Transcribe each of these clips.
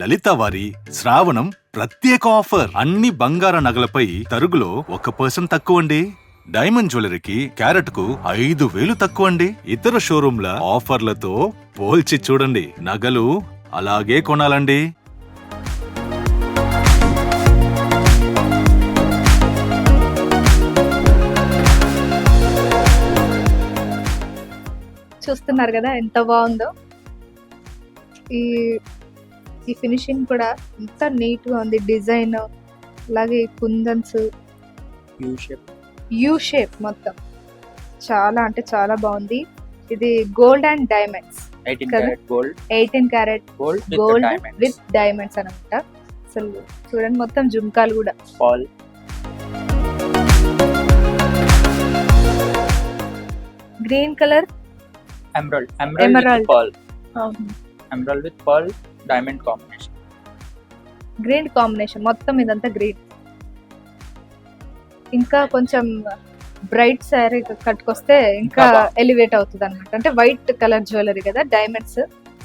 లలిత వారి శ్రావణం ప్రత్యేక ఆఫర్. అన్ని బంగార నగలపై తరుగులో 1% తక్కువ అండి. డైమండ్ జ్యువెలరీకి క్యారెట్ కు 5,000 తక్కువ అండి. ఇతర షోరూంల ఆఫర్లతో పోల్చి చూడండి. నగలు అలాగే కొనాలండి. చూస్తున్నారు కదా ఎంత బాగుందో. ఈ ఈ ఫినిషింగ్ కూడా ఎంత నీట్ గా ఉంది. డిజైన్ అలాగే కుందన్స్ యూ షేప్ మొత్తం చాలా అంటే చాలా బాగుంది. ఇది gold and diamonds, 18 carat gold with diamonds అనమాట. అసలు చూడండి మొత్తం జుమ్కాలు కూడా green colour emerald with pearl diamond combination. Green combination మొత్తం ఇదంతా గ్రీన్. ఇంకా కొంచెం బ్రైట్ శారీ కట్టుకొస్తే ఇంకా ఎలివేట్ అవుతుంది అనమాట. అంటే వైట్ కలర్ జ్యువెలరీ కదా, డైమండ్స్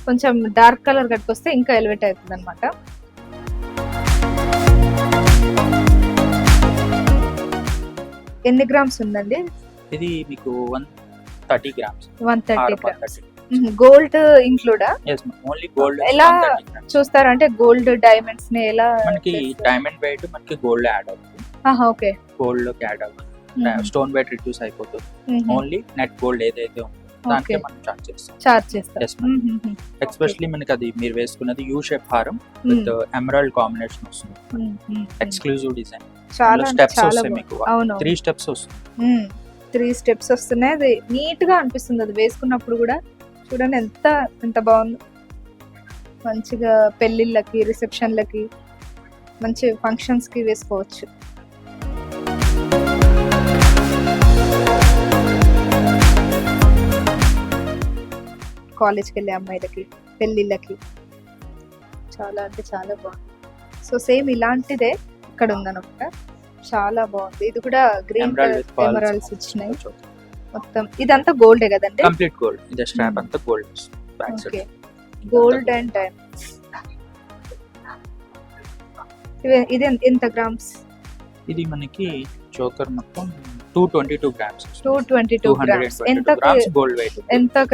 కొంచెం డార్క్ కలర్ కట్టుకొస్తే ఇంకా ఎలివేట్ అవుతుంది అనమాట. ఎన్ని గ్రామ్స్ ఉందండి ఇది? మీకు 130 గ్రామ్స్. 130 గ్రామ్స్. గోల్డ్ ఇంక్లూడా? Only gold. ఎలా చూస్తారంటే గోల్డ్ డైమండ్స్ ని ఎలా? మనకి డైమండ్ వెయిట్ మనకి గోల్డ్ యాడ్ అవుతుంది. ఓకే, గోల్డ్ లోకి యాడ్ అవుతుంది. స్టోన్ వెయిట్ రిడ్యూస్ అయిపోతుంది. ఓన్లీ నెట్ గోల్డ్ ఏదైతే ఉందో దానికి మనం చార్జ్ చేస్తాం. ఎస్పెషల్లీ మనకి అది మీరు వేసుకున్నది యూ షేప్ హారం విత్ ఎమరాల్డ్ కాంబినేషన్ వస్తుంది. Exclusive design. చాలా స్టెప్స్ వస్తాయి మీకు. 3 స్టెప్స్ వస్తుంది. 3 స్టెప్స్ వస్తున్నాయి. అది నీట్ గా అనిపిస్తుంది అది వేసుకున్నప్పుడు కూడా. చూడండి ఎంత బాగుంది. మంచిగా పెళ్లిళ్ళకి, రిసెప్షన్లకి, మంచి ఫంక్షన్స్ కి వేసుకోవచ్చు. కాలేజ్కి వెళ్ళే అమ్మాయిలకి, పెళ్లిళ్ళకి చాలా అంటే చాలా బాగుంది. సో సేమ్ ఇలాంటిదే ఇక్కడ ఉందన్నమాట. చాలా బాగుంది. ఇది కూడా గ్రీన్ ఎమరాల్డ్స్ వచ్చినాయి మొత్తం. ఇదంతా గోల్డే కదండి? Complete gold. ఇది స్ట్రాప్ అంతా gold. Okay, gold and diamonds. ఇది ఎంత గ్రామ్స్? ఇది మనకి చోకర్ మొత్తం 222 గ్రామ్స్. 222 గ్రామ్స్. ఎంత గోల్డ్ వెయిట్. ఎంత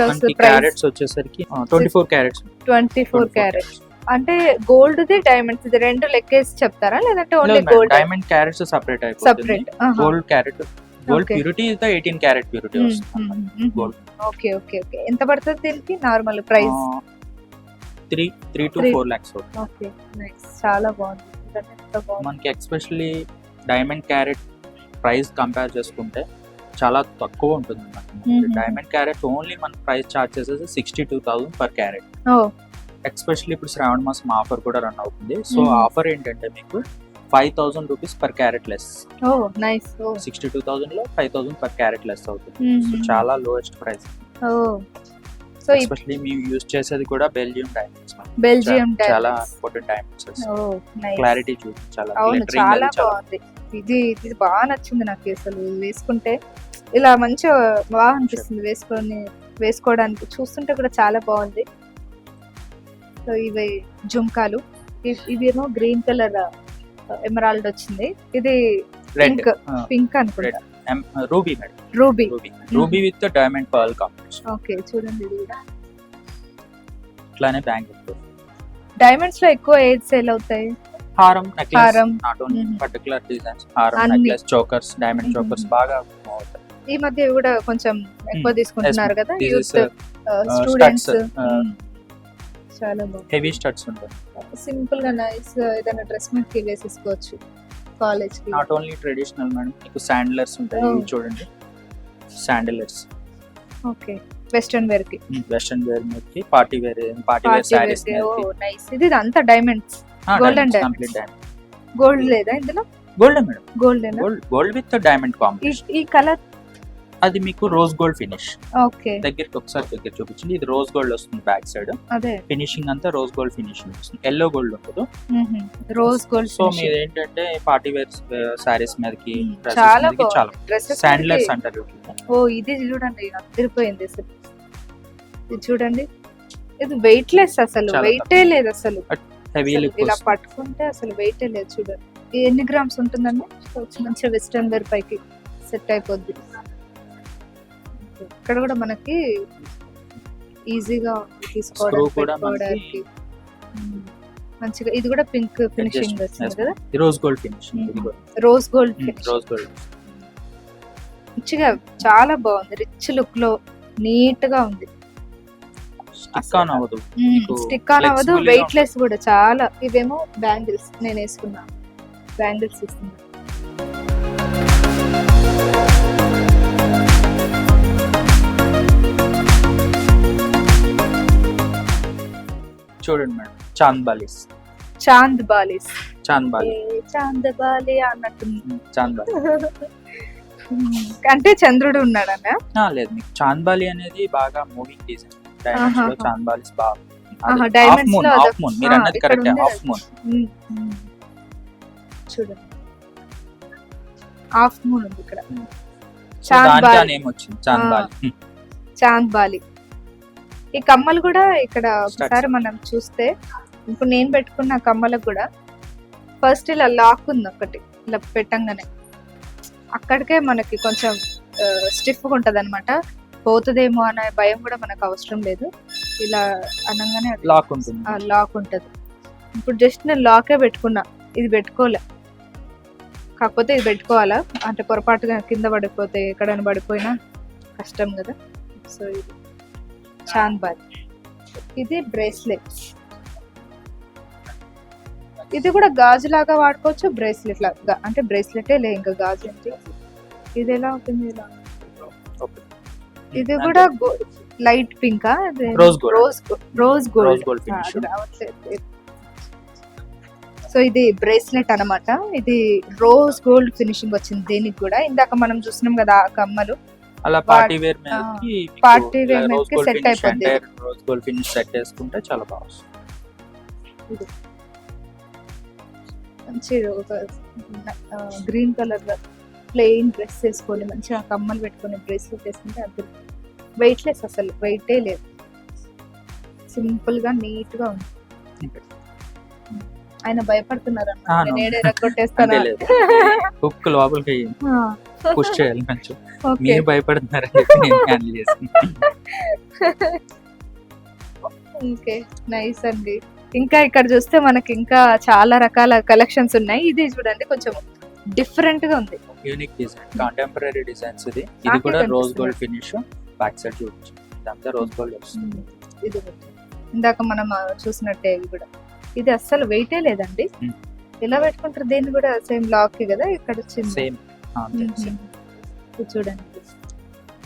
క్యారెట్స్ వచ్చేసరికి 24 క్యారెట్స్. 24 క్యారెట్స్. అంటే గోల్డ్ ది డైమండ్స్ ఇది రెండు లెక్కేసి చెప్తారా, లేదంటే only gold? Diamond carats separate అయిపోతుంది. Gold carat, gold purity is the 18 carat purity వస్తుంది గోల్డ్. Okay okay okay. ఎంత పడుతుంది దీనికి normal price? 3 to 4 lakhs. Okay, nice. చాలా బాగుంది. ఎంత బాగుంది. మనకి especially diamond carrot price compare చేసుకుంటే చాలా తక్కువ ఉంటుంది. డైమండ్ క్యారెట్ ఓన్లీ మన ప్రైస్ చార్జ్ చేసేసి 62,000 per క్యారెట్. ఎస్పెషల్లీ ఇప్పుడు శ్రావణ మాసం ఆఫర్ కూడా రన్ అవుతుంది. సో ఆఫర్ ఏంటంటే మీకు 5,000 రూపీస్ పర్ క్యారెట్ లెస్. 62,000 లో 5,000 per క్యారెట్ లెస్ అవుతుంది. సో చాలా లోయెస్ట్ ప్రైస్. సో ఎస్పెషల్లీ మేము యూజ్ చేసేది కూడా బెల్జియం డైమండ్స్. చాలా ఇంపార్టెంట్ డైమండ్స్. క్లారిటీ చూసి చాలా బాగుంది. ఇది బాగా నచ్చింది నాకు. అసలు వేసుకుంటే ఇలా మంచిగా బాగా అనిపిస్తుంది వేసుకోవడానికి. చూస్తుంటే కూడా చాలా బాగుంది. సో ఇవి జుమ్కాలు. ఇవేమో గ్రీన్ కలర్ ఎమరాల్డ్ వచ్చింది. ఇది పింక్ అనుకుంటా. Ruby with diamond pearl combination. Okay, చూడండి ఇది కూడా. ఇట్లానే బ్యాంగిల్. డైమండ్స్ లో ఎక్కువ ఏది సేల్ అవుతాయి? హారం, necklace, not only particular designs. హారం, నెక్లెస్, చోకర్స్, డైమండ్ చోకర్స్ బాగా అవుతాయి. ఈ మధ్య కూడా కొంచెం ఎక్కువ తీసుకుంటున్నారు కదా యూత్ స్టూడెంట్స్. చాలా బాగుంది. హెవీ స్టడ్స్ ఉంటాయి. సింపుల్ గా నైస్ గా ఏదైనా డ్రెస్ మీదకి వేసేసుకోవచ్చు కాలేజ్ కి. నాట్ ఓన్లీ ట్రెడిషనల్ మేడం, మీకు శాండిలర్స్ ఉంటాయి. ఇవి చూడండి, శాండిలర్స్. ఓకే, వెస్టర్న్ వేర్ కి. వెస్టర్న్ వేర్ మీదకి పార్టీ వేర్ సారీస్. నైస్. ఇది అంతా diamonds, gold and complete diamond. Gold లేదా ఇందులో? Gold madam. Gold with diamond combination. ఈ కలర్ అది మీకు రోజ్ గోల్డ్ ఫినిష్. ఓకే, దగ్గరికి ఒకసారి దగ్గర చూపించండి. ఇది రోజ్ గోల్డ్ వస్తుంది బ్యాక్ సైడ్. అదే ఫినిషింగ్ అంతా రోజ్ గోల్డ్ ఫినిషింగ్ వస్తుంది. ఎల్లో గోల్డ్ ఉండదు, రోజ్ గోల్డ్. సో మీరు ఏంటంటే పార్టీ వేర్ సారీస్ మీదకి చాలా శాండిలర్స్ అంటారు. ఇది చూడండి, అదిరిపోయింది అసలు. ఇది చూడండి, ఇది వెయిట్ లెస్, అసలు వెయిటే లేదు అసలు. హెవీ అసలు లుక్ ఇలా పట్టుకుంటే అసలు వెయిట్ లేదు చూడండి. ఇది ఎన్ని గ్రామ్స్ ఉంటుందండి? మంచిగా వెస్టర్న్ వేర్ పైకి సెట్ అయిపోద్ది. ఇక్కడ కూడా మనకి ఈజీగా తీసుకోవడానికి కూడా పెట్టుకోవడానికి. మంచిగా ఇది కూడా పింక్ ఫినిషింగ్ వచ్చింది కదా, రోజ్ గోల్డ్ ఫినిష్. ఇది కూడా rose gold finish. Rose gold మంచిగా చాలా బాగుంది, రిచ్ లుక్ లో నీట్ గా ఉంది. స్టిక్ ఆన్ అవ్వదు, స్టిక్ ఆన్ అవ్వదు, వెయిట్ లెస్ కూడా చాలా. ఇవేమో బ్యాంగిల్స్ నేను వేసుకున్నా, బ్యాంగిల్స్ ఇస్తున్నా. చూడండి మేడం, చాంద్ బాలీస్. చాంద్ బాలీస్, చాంద్ బాలి, చాంద్ బాలి అన్నట్టుంది. చాంద్ బాలి అంటే చంద్రుడు ఉన్నాడన్న. లేదు, మీకు చాంద్ బాలి అనేది బాగా మూవింగ్ డిజైన్. డైమండ్స్ లో చాంద్ బాలీస్ బాగా. డైమండ్స్ లో హాఫ్ మూన్, మీరు అన్నది కరెక్ట్, హాఫ్ మూన్. చూడండి హాఫ్ మూన్ ఉంది ఇక్కడ. దానికి నేమ్ వచ్చింది చాంద్ బాలి. చాంద్ బాలి. ఈ కమ్మలు కూడా ఇక్కడ ఒకసారి మనం చూస్తే, ఇప్పుడు నేను పెట్టుకున్న కమ్మలకు కూడా ఫస్ట్ ఇలా లాక్ ఉంది ఒకటి, ఇలా పెట్టంగానే అక్కడికే మనకి కొంచెం స్టిఫ్గా ఉంటుంది అనమాట. పోతుందేమో అనే భయం కూడా మనకు అవసరం లేదు. ఇలా అనగానే లాక్ ఉంటుంది, లాక్ ఉంటుంది. ఇప్పుడు జస్ట్ నేను లాకే పెట్టుకున్నా, ఇది పెట్టుకోలే. కాకపోతే ఇది పెట్టుకోవాలా అంటే పొరపాటుగా కింద పడిపోతే ఎక్కడైనా పడిపోయినా కష్టం కదా. సో ఇది చాంద్ బాలి. ఇది బ్రేస్లెట్. ఇది కూడా గాజు లాగా వాడుకోవచ్చు, బ్రేస్లెట్ లాగా. అంటే బ్రేస్లెటే లే, ఇంకా గాజు అంటే. ఇది ఎలా ఉంటుంది? ఇలా ఇది కూడా light pink, rose gold. Rose gold. Gold. So ఇది బ్రేస్లెట్ అన్నమాట. ఇది రోజ్ గోల్డ్ ఫినిషింగ్ వచ్చింది దీనికి కూడా. ఇందాక మనం చూసినాం కదా ఆ కమ్మలు, అలా పార్టీ వేర్ మీదకి పార్టీ వేర్ మీదకి సెట్ అయిపోద్ది. రోజ్ గోల్డ్ ఫినిష్ సెట్ చేసుకుంటే చాలా బాగుంది. మంచి ఒక గ్రీన్ కలర్ ప్లెయిన్ డ్రెస్ వేసుకొని మంచిగా కమ్మలు పెట్టుకొని బ్రేస్లెట్ వేసుకుంటే అది వెయిట్ లెస్, అసలు వెయిటే లేదు. సింపుల్ గా నీట్ గా ఉంది. ఆయన భయపడుతున్నారు అన్న, నేనే రగ్గొట్టేస్తాను. హుక్ లోపలికి పుష్ చేయాలి కొంచెం. ఓకే, మీరు భయపడుతున్నారని చెప్పి నేను హ్యాండిల్ చేస్తాను. ఓకే, నైస్ అండి. ఇంకా ఇక్కడ చూస్తే మనకి ఇంకా చాలా రకాల కలెక్షన్స్ ఉన్నాయి. ఇది చూడండి కొంచెం డిఫరెంట్ గా ఉంది, యూనిక్ డిజైన్, కాంటెంపరీ డిజైన్స్. ఇది ఇది కూడా rose gold finish. Back side చూడొచ్చు, ఇదంతా రోజ్ గోల్డ్ వస్తుంది. ఇది ఇందాక మనం చూసినట్టే ఇది కూడా. ఇది అస్సలు వెయిటే లేదండి. ఎలా పెట్టుకుంటారు దేన్ని కూడా? సేమ్ లాక్ కదా ఇక్కడ వచ్చింది. సేమ్ చూడండి,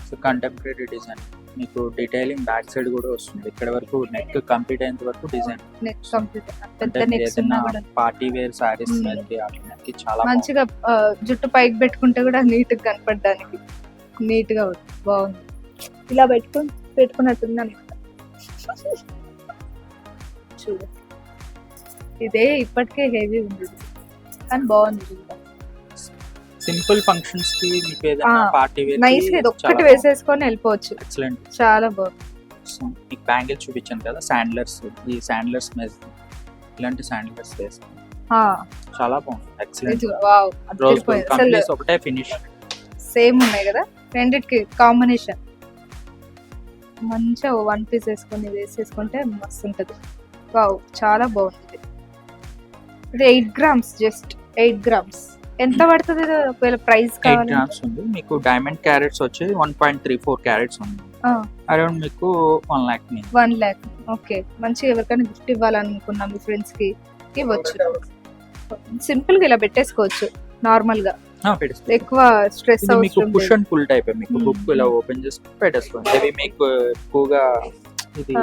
సో కంటెంపరీ డిజైన్. మీకు డీటెయిలింగ్ బ్యాక్ సైడ్ కూడా వస్తుంది. ఇక్కడ వరకు నెక్ కంప్లీట్ అయ్యేంత వరకు డిజైన్. నెక్ కంప్లీట్, పెద్ద నెక్స్ ఉన్నా కూడా పార్టీ వేర్ సారీస్ మీదకి చాలా మంచిగా జుట్టు పైకి పెట్టుకుంటే కూడా నీట్ గా కనపడడానికి నీట్ గా బాగుంది. ఇలా పెట్టుకున్నట్టుంది అనమాట. చూడండి, ఇదే ఇప్పటికే హెవీ ఉంది కానీ బాగుంది. సింపుల్ ఫంక్షన్స్ కి మీకు ఏదైనా పార్టీ వేర్ నైస్ గా ఇది ఒక్కటి వేసేసుకొని వెళ్ళిపోవచ్చు. ఎక్సలెంట్, చాలా బాగుంది. మీకు బ్యాంగిల్ చూపించాను కదా, శాండ్లర్స్. ఈ శాండ్లర్స్ మీద ఇలాంటి శాండ్లర్స్ వేసుకోండి, చాలా బాగుంది. Excellent. Wow, rose gold complete ఒకటే ఫినిష్. సేమ్ ఉన్నాయి కదా రెండిటికి కాంబినేషన్. మంచిగా వన్ పీస్ వేసుకొని వేసేసుకుంటే మస్తు ఉంటది. వావ్, చాలా బాగుంది. ఇది 8 grams, జస్ట్ 8 grams. ఎంత పడుతుంది ఒకవేళ ప్రైస్ కావాలి? 8 grams ఉంది. మీకు డైమండ్ క్యారెట్స్ వచ్చి 1.34 క్యారెట్స్ ఉంది. అరౌండ్ మీకు 1 lakh. 1 lakh. ఓకే, మంచిగా ఎవరికైనా గిఫ్ట్ ఇవ్వాలనుకున్నాం మీ ఫ్రెండ్స్ కి ఇవ్వచ్చు. సింపుల్ గా ఇలా పెట్టేసుకోవచ్చు నార్మల్ గా, ఎక్కువ స్ట్రెస్ మీకు పుష్ అండ్ పుల్ టైప్. మీకు బుక్ ఇలా ఓపెన్ చేసి పెట్టేసుకోండి. ఇవి మీకు ఎక్కువగా ఇది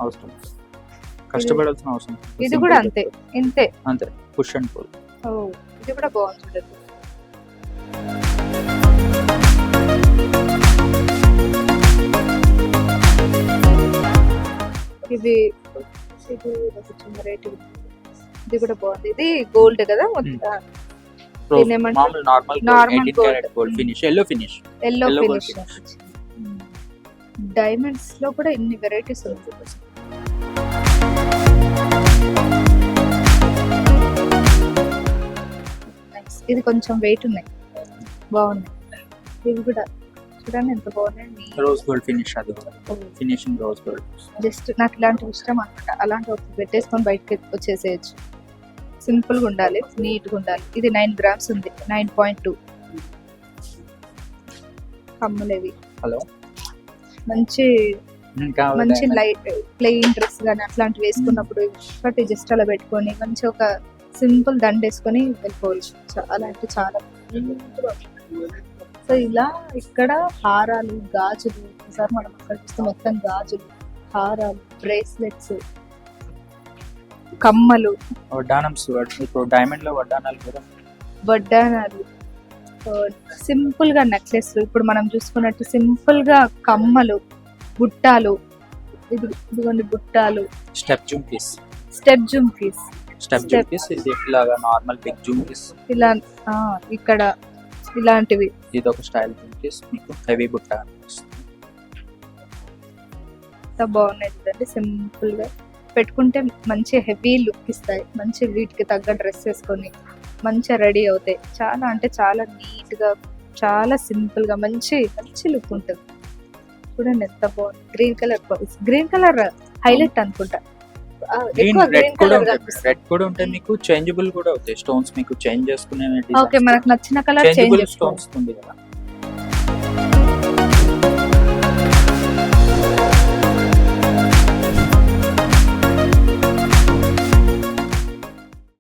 అవసరం, కష్టపడాల్సిన అవసరం. ఇది కూడా అంతే, ఇంతే అంతే, పుష్ అండ్ పుల్. ఇది కూడా బాగుంది చూడండి. ఇది రేట్, ఇది కూడా బాగుంది. ఇది గోల్డ్ కదా మొత్తం, gold finish, yellow finish. Yellow finish. Diamonds లో కూడా ఇన్ని వెరైటీస్ ఉంది. ఇది కొంచెం వెయిట్ ఉన్నాయి, బాగున్నాయి. ఇవి కూడా చూడండి ఎంత బాగున్నాయి. రోజ్ గోల్డ్ ఫినిష్, అది ఫినిషింగ్ రోజ్ గోల్డ్. జస్ట్ నాకు ఇలాంటివి ఇష్టం అనమాట. అలాంటి ఒకటి పెట్టేసుకొని బయటకి వచ్చేసేయచ్చు. సింపుల్ గా ఉండాలి, నీట్ గా ఉండాలి. ఇది 9 grams ఉంది, 9.2. కమ్ములేవి హలో, మంచి మంచి లైట్ ప్లెయిన్ డ్రెస్ కానీ అట్లాంటివి వేసుకున్నప్పుడు ఒకటి జస్ట్ అలా పెట్టుకొని మంచి ఒక సింపుల్ దండ వేసుకొని వెళ్ళిపోవచ్చు. చాలా అంటే చాలా. సో ఇలా ఇక్కడ హారాలు, గాజులు, ఒకసారి మనం అక్కడ చూస్తే మొత్తం గాజులు, హారాలు, బ్రేస్లెట్స్, కమ్మలు, వడ్డానమ్స్. ఇప్పుడు డైమండ్ లో వడ్డానాలు కూడా, వడ్డానాలు, సింపుల్ గా నెక్లెస్. ఇప్పుడు మనం చూసుకున్నట్టు సింపుల్ గా కమ్మలు, బుట్టాలు, ఇదిగోండి బుట్టాలు, step jhumkis. Step jhumkis, step jhumkis ఇది ఇలాగా నార్మల్ బిగ్ జుమ్కీస్. ఇలా ఇక్కడ ఇలాంటివి. ఇది ఒక స్టైల్ జుమ్కీస్, మీకు హెవీ బుట్ట ఎంత బాగున్నాయి చూడండి. సింపుల్ గా పెట్టుకుంటే మంచి హెవీ లుక్ ఇస్తాయి. మంచి వీటికి తగ్గ డ్రెస్ వేసుకొని మంచిగా రెడీ అవుతాయి. చాలా అంటే చాలా నీట్ గా, చాలా సింపుల్ గా మంచి మంచి లుక్ ఉంటుంది. చూడండి ఎంత బాగుంది. గ్రీన్ కలర్ హైలైట్ అనుకుంటా. ఎక్కువ గ్రీన్ కలర్ కనిపిస్తుంది. రెడ్ కూడా ఉంటాయి, మీకు చేంజబుల్ కూడా అవుతాయి స్టోన్స్. మీకు చేంజ్ చేసుకునే ఓకే, మనకు నచ్చిన కలర్ చేంజ్ చేంజబుల్ చేసుకోవచ్చు. స్టోన్స్ ఉంది కదా.